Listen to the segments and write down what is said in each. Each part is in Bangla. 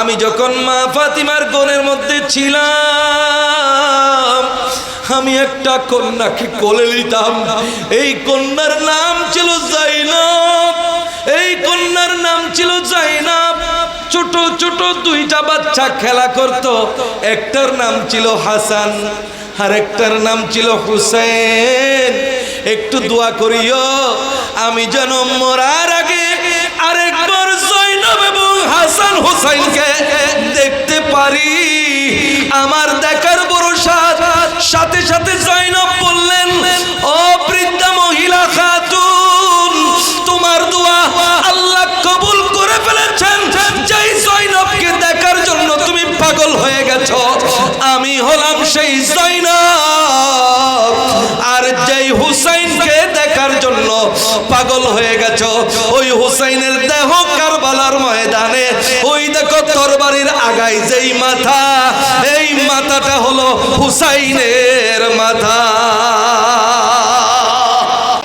আমি যখন মা ফাতিমার কোলের মধ্যে ছিলাম, আমি একটা কন্যাকে কোলে নিতাম। এই কন্যার নাম ছিল জাইনাব। এই কন্যার নাম ছিল জাইনাব। ছোট ছোট দুইটা বাচ্চা খেলা করত। একটার নাম ছিল হাসান আর একটার নাম ছিল হুসেন। একটু দোয়া করিও আমি যেন মরার আগে আরেকবার জাইনাব এবং হাসান হুসাইনকে দেখতে পারি। আমার দেখার ভরসা। সাথে সাথে জাইনাব বললেন, ও বৃদ্ধা মহিলা খাতুন, তোমার দোয়া আল্লাহ কবুল করে ফেলেছেন। যেই জাইনাবকে দেখার জন্য তুমি পাগল হয়ে গেছো, আমি হলাম সেই জাইনাব। আর যেই হুসাইনকে দেখার জন্য পাগল হয়ে গেছো, ওই হুসাইনের দেহ কারবালার ময়দানে, ওই দেখো তরবারির আগায় যেই মাথা, এই মাথাটা হলো হুসাইনের মাথা।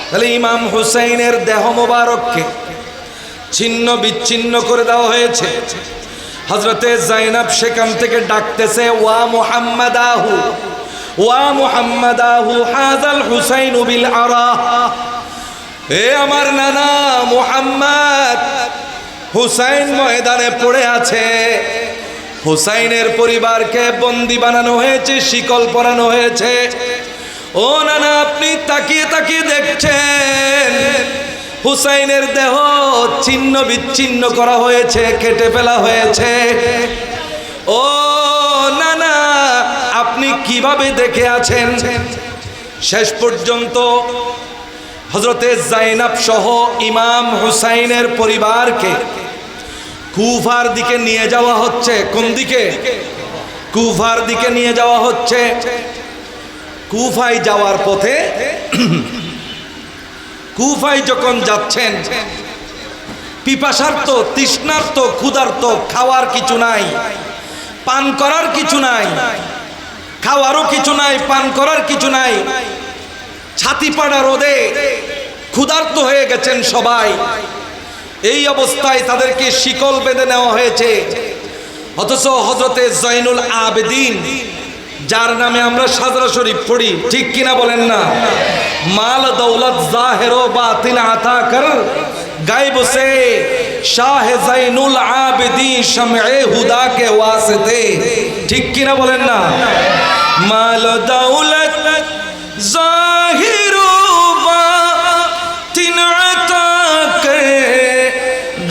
তাহলে ইমাম হুসাইনের দেহ মোবারককে ছিন্ন বিচ্ছিন্ন করে দেওয়া হয়েছে। হযরতে জাইনাব সেখান থেকে ডাকতেছে, ওয়া মুহাম্মাদাহু ওয়া মুহাম্মাদাহু হাযাল হুসাইন বিল আরা। এ আমার নানা মুহাম্মদ, হুসাইন ময়দানে পড়ে আছে। হুসাইনের পরিবারকে বন্দী বানানো হয়েছে, শিকল পরানো হয়েছে। ও নানা, আপনি তাকিয়ে তাকিয়ে দেখছেন হুসাইনের দেহ ছিন্ন বিচ্ছিন্ন করা হয়েছে, কেটে ফেলা হয়েছে। ও নানা, আপনি কিভাবে দেখে আছেন? শেষ পর্যন্ত হযরতে জাইনাব সহ ইমাম হুসাইনের পরিবারকে কুফার দিকে নিয়ে যাওয়া হচ্ছে। কোন দিকে? কুফার দিকে নিয়ে যাওয়া হচ্ছে। কুফায় যাওয়ার পথে কুফায় যখন যাচ্ছেন, পিপাসার্ত, তৃষ্ণার্ত, ক্ষুধার্ত, খাওয়ার কিছু নাই, পান করার কিছু নাই, খাওয়ারও কিছু নাই, পান করার কিছু নাই। ছাতিপাড়া রোদে ক্ষুধার্ত হয়ে গেছেন সবাই। এই অবস্থায় তাদেরকে শিকল বেঁধে নেওয়া হয়েছে। অথচ হযরতে জয়নুল আবেদিন, যার নামে আমরা সাজরা শরীফ পড়ি, ঠিক কিনা বলেন না? মাল দৌলত জাহির ও বাতিন আতা কর গায়ব সে শাহ জয়নুল আবেদিন শমএ হুদা কে ওয়াসিতে, ঠিক কিনা বলেন না? মাল দৌলত জাহির ও বাতিন আতা কর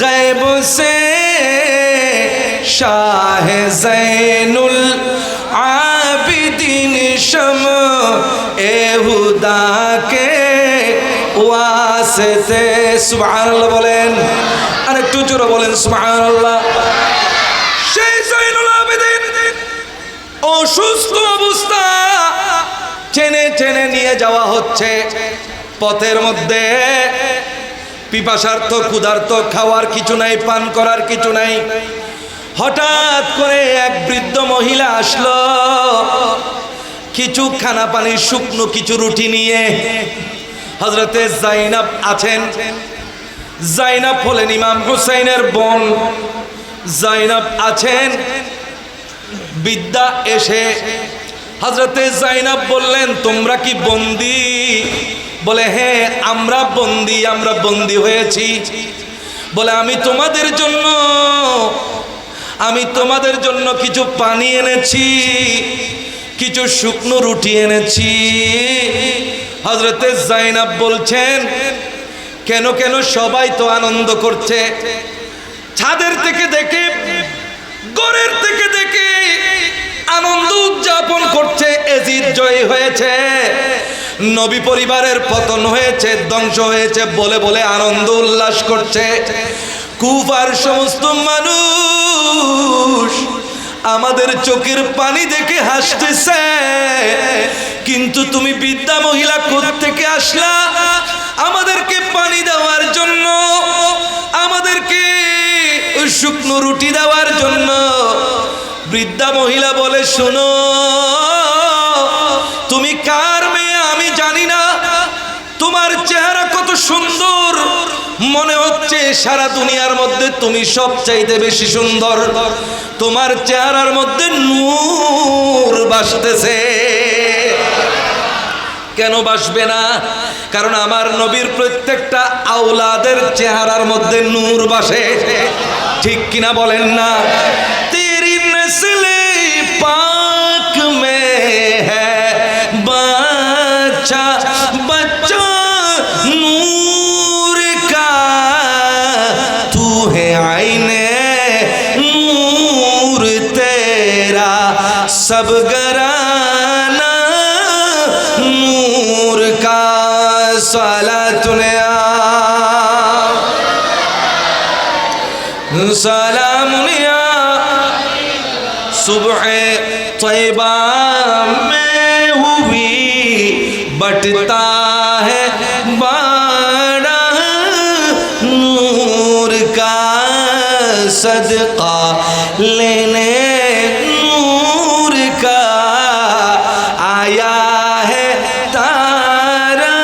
গায়ব সে শাহ জয়নুল আবিদিন শমএ হুদা কে ওয়াসিতে। সুবহানাল্লাহ বলেন, আর একটু জোরে বলেন সুবহানাল্লাহ। সেই জয়নুল আবিদিন অসুস্থ অবস্থা, টেনে টেনে নিয়ে যাওয়া হচ্ছে। পথের মধ্যে পিপাসার্থ, ক্ষুধার্ত, খাওয়ার কিছু নাই, পান করার কিছু নাই। হঠাৎ করে এক বৃদ্ধ মহিলা আসলো, কিছু খানা পানি, শুকনো কিছু রুটি নিয়ে। হযরতে জাইনাব আছেন। জাইনাব হলেন ইমাম হুসাইনের বোন। জাইনাব আছেন। বিদ্যা এসে হযরতে জাইনাব বললেন, তোমরা কি বন্দী? বলে, হ্যাঁ আমরা বন্দী, আমরা বন্দী হয়েছি। বলে, আমি তোমাদের জন্য কিছু পানি এনেছি, কিছু শুকনো রুটি এনেছি। হযরতে জাইনাব বলছেন, কেন কেন? সবাই তো আনন্দ করছে, ছাদের থেকে দেখে, ঘরের থেকে দেখে আনন্দ উদযাপন করছে। এজিদ জয় হয়েছে, নবী পরিবারের পতন হয়েছে, ধ্বংস হয়েছে বলে বলে আনন্দ উল্লাস করছে। কুফার সমস্ত মানুষ আমাদের চোখের পানি দেখে হাসতেছে। কিন্তু তুমি বৃদ্ধা মহিলা কোত্থেকে আসলা আমাদেরকে পানি দেওয়ার জন্য, আমাদেরকে শুকনো রুটি দেওয়ার জন্য? বৃদ্ধা মহিলা বলে, শোনো, তুমি কার মেয়ে আমি জানি না, তোমার চেহারা কত সুন্দর, মনে হচ্ছে সারা দুনিয়ার মধ্যে তুমি সবচাইতে বেশি সুন্দর, তোমার চেহারার মধ্যে নূর ভাসতেছে। কেন ভাসবে না? কারণ আমার নবীর প্রত্যেকটা আওলাদের চেহারার মধ্যে নূর ভাসে, ঠিক কিনা বলেন না? তেরি নসলে পাক মে হ্যায় বাচ্চা বাচ্চা নূর কা, তু হে আইনে নূর তেরা সব গরানা নূর কা সালাতুনে सलामुनिया सुबह तैयबा में हुई बटता है बड़ा नूर का सदका लेने नूर का आया है तारा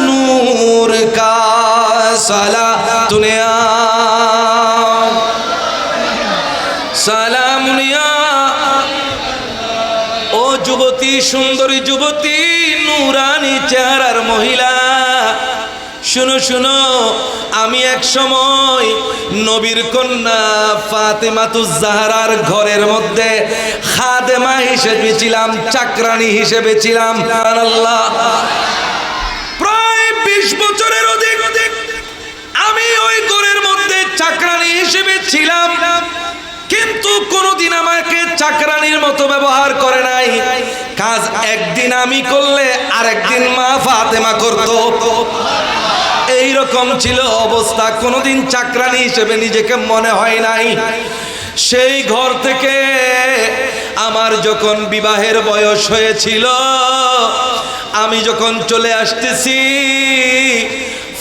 नूर का सलातुनिया সালামুনিয়া। ও যুবতী, সুন্দরী যুবতী, নূরানি চেহারার মহিলা, শুনো শুনো, আমি এক সময় নবীর কন্যা ফাতেমাতুজ জাহরার ঘরের মধ্যে খাদেমা হিসেবে ছিলাম, চাকরানী হিসেবে ছিলাম। আল্লাহ, প্রায় 20 বছরের অধিক আমি ওই ঘরের মধ্যে চাকরানী হিসেবে ছিলাম, কিন্তু কোনদিন আমাকে চাকরানির মতো ব্যবহার করে নাই। কাজ একদিন আমি করলে আরেকদিন মা ফাতেমা করত, এইরকম ছিল অবস্থা। কোনদিন চাকরানি হিসেবে নিজেকে মনে হয় নাই। সেই ঘর থেকে আমার যখন বিবাহের বয়স হয়েছিল, আমি যখন চলে আসতেছি,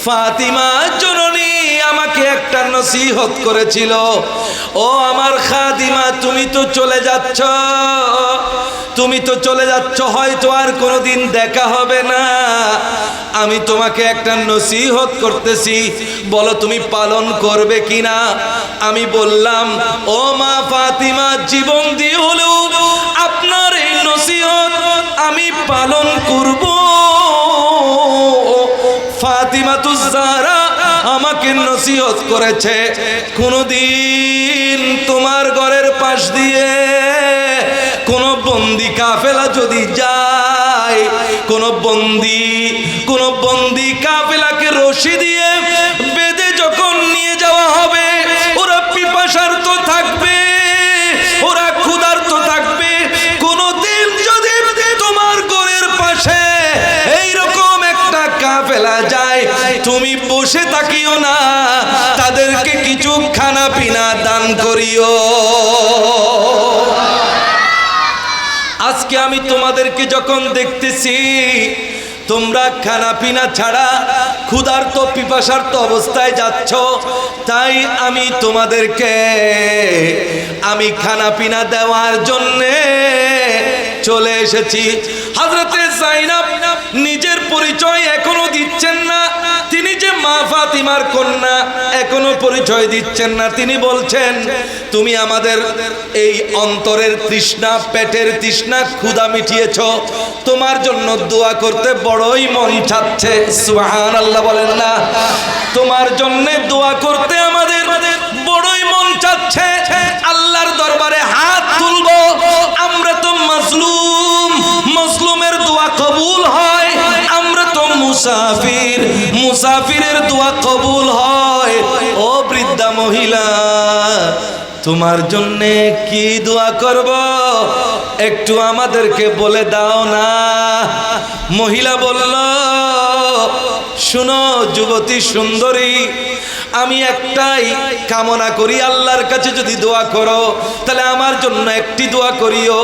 ফাতিমা জননী আমাকে একটা নসিহত করেছিল, ও আমার খাদিমা, তুমি তো চলে যাচ্ছ, তুমি তো চলে যাচ্ছ, হয়তো আর কোনোদিন দেখা হবে না। আমি তোমাকে একটা নসিহত করতেছি, বলো তুমি পালন করবে কিনা? আমি বললাম, ও মা ফাতিমা, জীবন দিয়ে হলেও আপনার এই নসিহত আমি পালন করব। ফাতিমাতুজ জাহরা আমাকে নসিহত করেছে, কোনদিন তোমার ঘরের পাশ দিয়ে কোন বন্দি কাফেলা যদি যায়, কোন বন্দি কাফেলাকে রশি দিয়ে বেঁধে যখন নিয়ে যাওয়া হবে, ওরা পিপাসার্ত থাকবে, ওরা ক্ষুধার্ত থাকবে। কোনদিন যদি তোমার ঘরের পাশে এইরকম একটা কাফেলা যায়, তুমি বসে থাকিও না, তাদেরকে কিছু খানা পিনা দান করিও। আজকে আমি তোমাদেরকে যখন দেখতেছি তোমরা খানা পিনা ছাড়া ক্ষুধার্ত পিপাসার্ত অবস্থায় যাচ্ছ, তাই আমি তোমাদেরকে খানা পিনা দেওয়ার জন্যে চলে এসেছি। হযরতে যায়েনব নিজের পরিচয় এখনো দিচ্ছেন না, তিনি যে মা ফাতিমার কন্যা এখনো পরিচয় দিচ্ছেন না। তিনি বলছেন, তুমি আমাদের এই অন্তরের তৃষ্ণা, পেটের তৃষ্ণা, ক্ষুধা মিটিয়েছ, তোমার জন্য দোয়া করতে বড়ই মন চাচ্ছে। সুবহানাল্লাহ বলেন না? তোমার জন্য দোয়া করতে আমাদের বড়ই মন চাচ্ছে। আল্লাহর দরবারে হাত তুলবো। আমরা তো মাজলুম, মাজলুমের দোয়া কবুল হয়। আমরা তো মুসাফির, মুসাফিরের দোয়া কবুল হয়। ও বৃদ্ধা মহিলা, তোমার জন্য কি দোয়া করব একটু আমাদেরকে বলে দাও না। মহিলা বলল, শুনো যুবতী সুন্দরী, আমি একটাই কামনা করি, আল্লাহর কাছে যদি দোয়া করো তাহলে আমার জন্য একটি দোয়া করিও।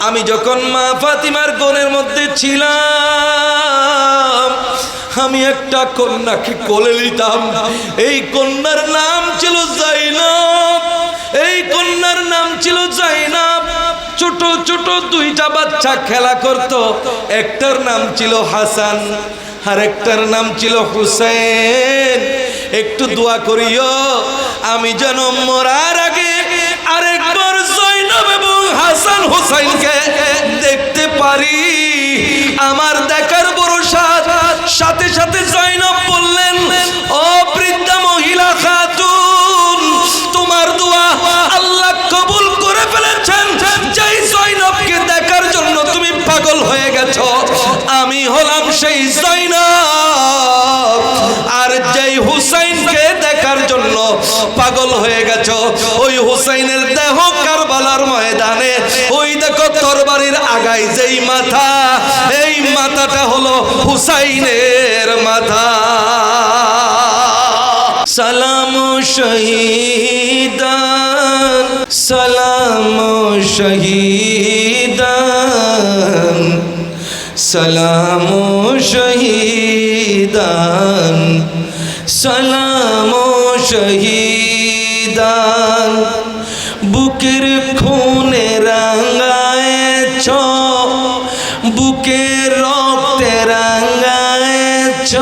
আমি যখন মা ফাতিমার কোলের মধ্যে ছিলাম, আমি একটা কন্যাকে কোলে নিতাম। এই কন্যার নাম ছিল যায়েনব, এই কন্যার নাম ছিল যায়েনব। ছোট ছোট দুইটা বাচ্চা খেলা করত, একটার নাম ছিল হাসান আর একটার নাম ছিল হুসেন। একটু দোয়া করিও আমি যেন মরার আগে আরেকবার জয়নব এবং হাসান হোসেনকে দেখতে পারি। আমার দেখার ভরসা। সাথে সাথে জয়নব বললেন, ও বৃদ্ধা মহিলা খাতুন, তোমার দোয়া আল্লাহ কবুল করে ফেলেছেন। যেই জয়নবকে দেখার জন্য তুমি পাগল হয়ে গেছো, আমি হলাম সেই জয়নব। আর যেই হুসাইনকে দেখার জন্য পাগল হয়ে গেছো, ওই হুসাইনের দেহ কারবালার ময়দানে, ওই দেখো তরবারির আগায় যেই মাথা, এই মাথাটা হলো হুসাইনের মাথা। সালাম শহীদান, সালাম শহীদান, সালাম শহীদান, সালাম শহীদান। বুকের খুনে রাঙায়েছ, বুকের রক্তে রাঙায়েছ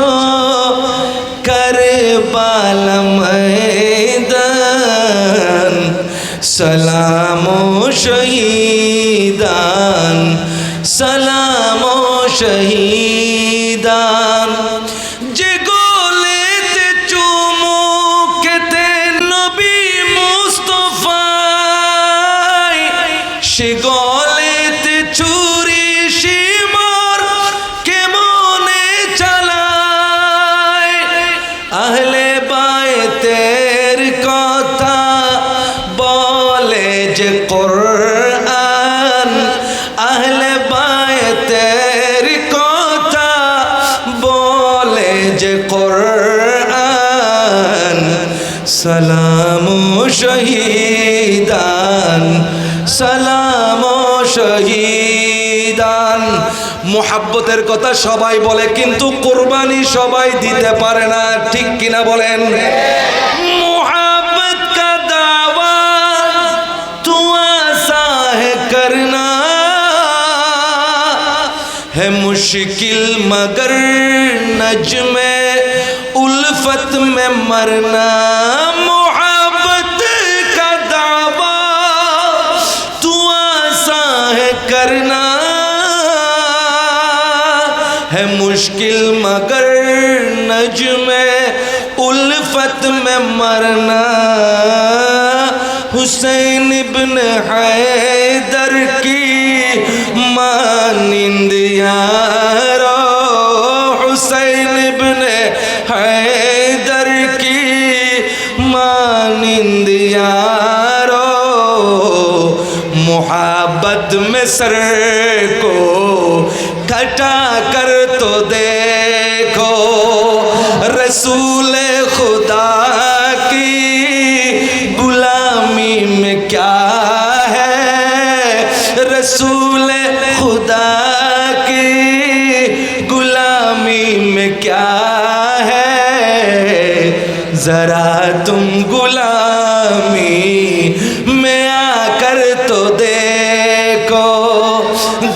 কারবালা ময়দান। সালাম শহীদান, সালাম শহীদান। যে গোলেতে চুমুকেতে নবী মুস্তাফায়, সে গলেতে ছুরি শিমার কেমনে চালায়। আহলে বায়তের কথা বলে যে কোরআন, আহলে বায়তের কথা বলে যে কোরআন। সালাম শহীদান, সালাম শহীদান। মুহাব্বতের কথা সবাই বলে, কিন্তু কুরবানি সবাই দিতে পারে না, ঠিক কিনা বলেন? মুহাব্বত কা দাওয়া তু আসা হে করনা, है मुश्किल मगर नज्मे उल्फत में मरना। मोहब्बत का दावा तू आसा है करना, है मुश्किल मगर नज्मे उल्फत में मरना। हुसैन इब्न हैदर की मानिंद यारो, हुसैन इब्न हैदर की मानिंद यारो। मुहब्बत में सर को कटा कर तो देखो, रसूल खुदा की गुलामी में क्या है, रसूल खुदा की गुलामी में क्या है। जरा तुम गुलामी में आकर तो देखो,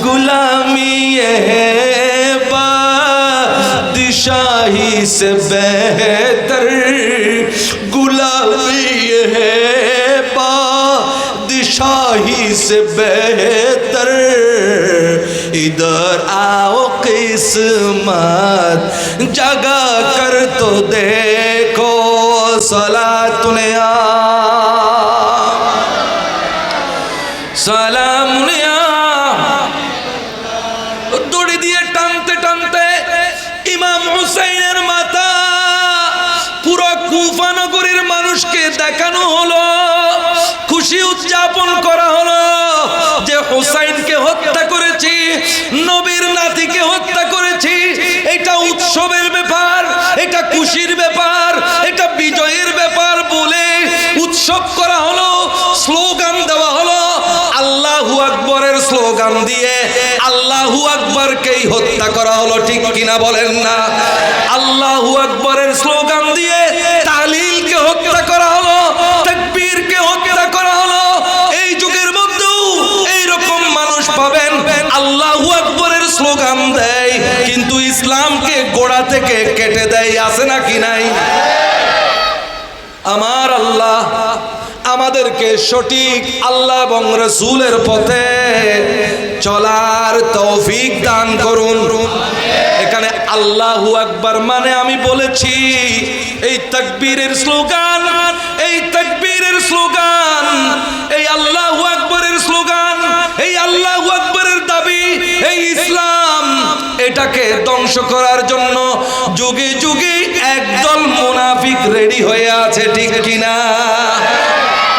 गुलामी ये है बादशाही से बेहतर, गुलामी ये है बादशाही से बेहतर। इधर आओ किस्मत जगा कर तो देखो, सलातुन या सलामुन या। दौड़ी दिए टानते टानते इमाम हुसैনের মাথা পুরো কুফা নগরীর মানুষকে দেখানো হলো, খুশি উদযাপন করা হলো যে হুসাইনকে হত্যা করেছি, নবীর নাতিকে হত্যা করেছি। এটা উৎসবের ব্যাপার, এটা খুশির ব্যাপার, এটা বিজয়ের ব্যাপার বলে উৎসব করা হলো, স্লোগান দেওয়া হলো। আল্লাহু আকবরের স্লোগান দিয়ে আল্লাহু আকবরকেই হত্যা করা হলো, ঠিক কিনা বলেন না? আল্লাহু আকবরের স্লোগান দিয়ে তাহলিলকে হত্যা করা হলো, তাকবীরকে হত্যা করা হলো। এই যুগের মধ্যেও এইরকম মানুষ পাবেন আল্লাহু আকবরের স্লোগান দেয় কিন্তু ইসলামকে গোড়া থেকে কেটে দেয়, আছে নাকি নাই? আমাদেরকে সঠিক আল্লাহ এবং রাসূলের পথে চলার তৌফিক দান করুন। এখানে আল্লাহু আকবার মানে আমি বলেছি এই তাকবীরের স্লোগান, এই তাকবীরের স্লোগান, এই আল্লাহু আকবারের স্লোগান, এই আল্লাহু আকবারের দাবি, এই ইসলাম, এটাকে ধ্বংস করার জন্য যুগে যুগে একদল মুনাফিক রেডি হয়ে আছে, ঠিক কিনা?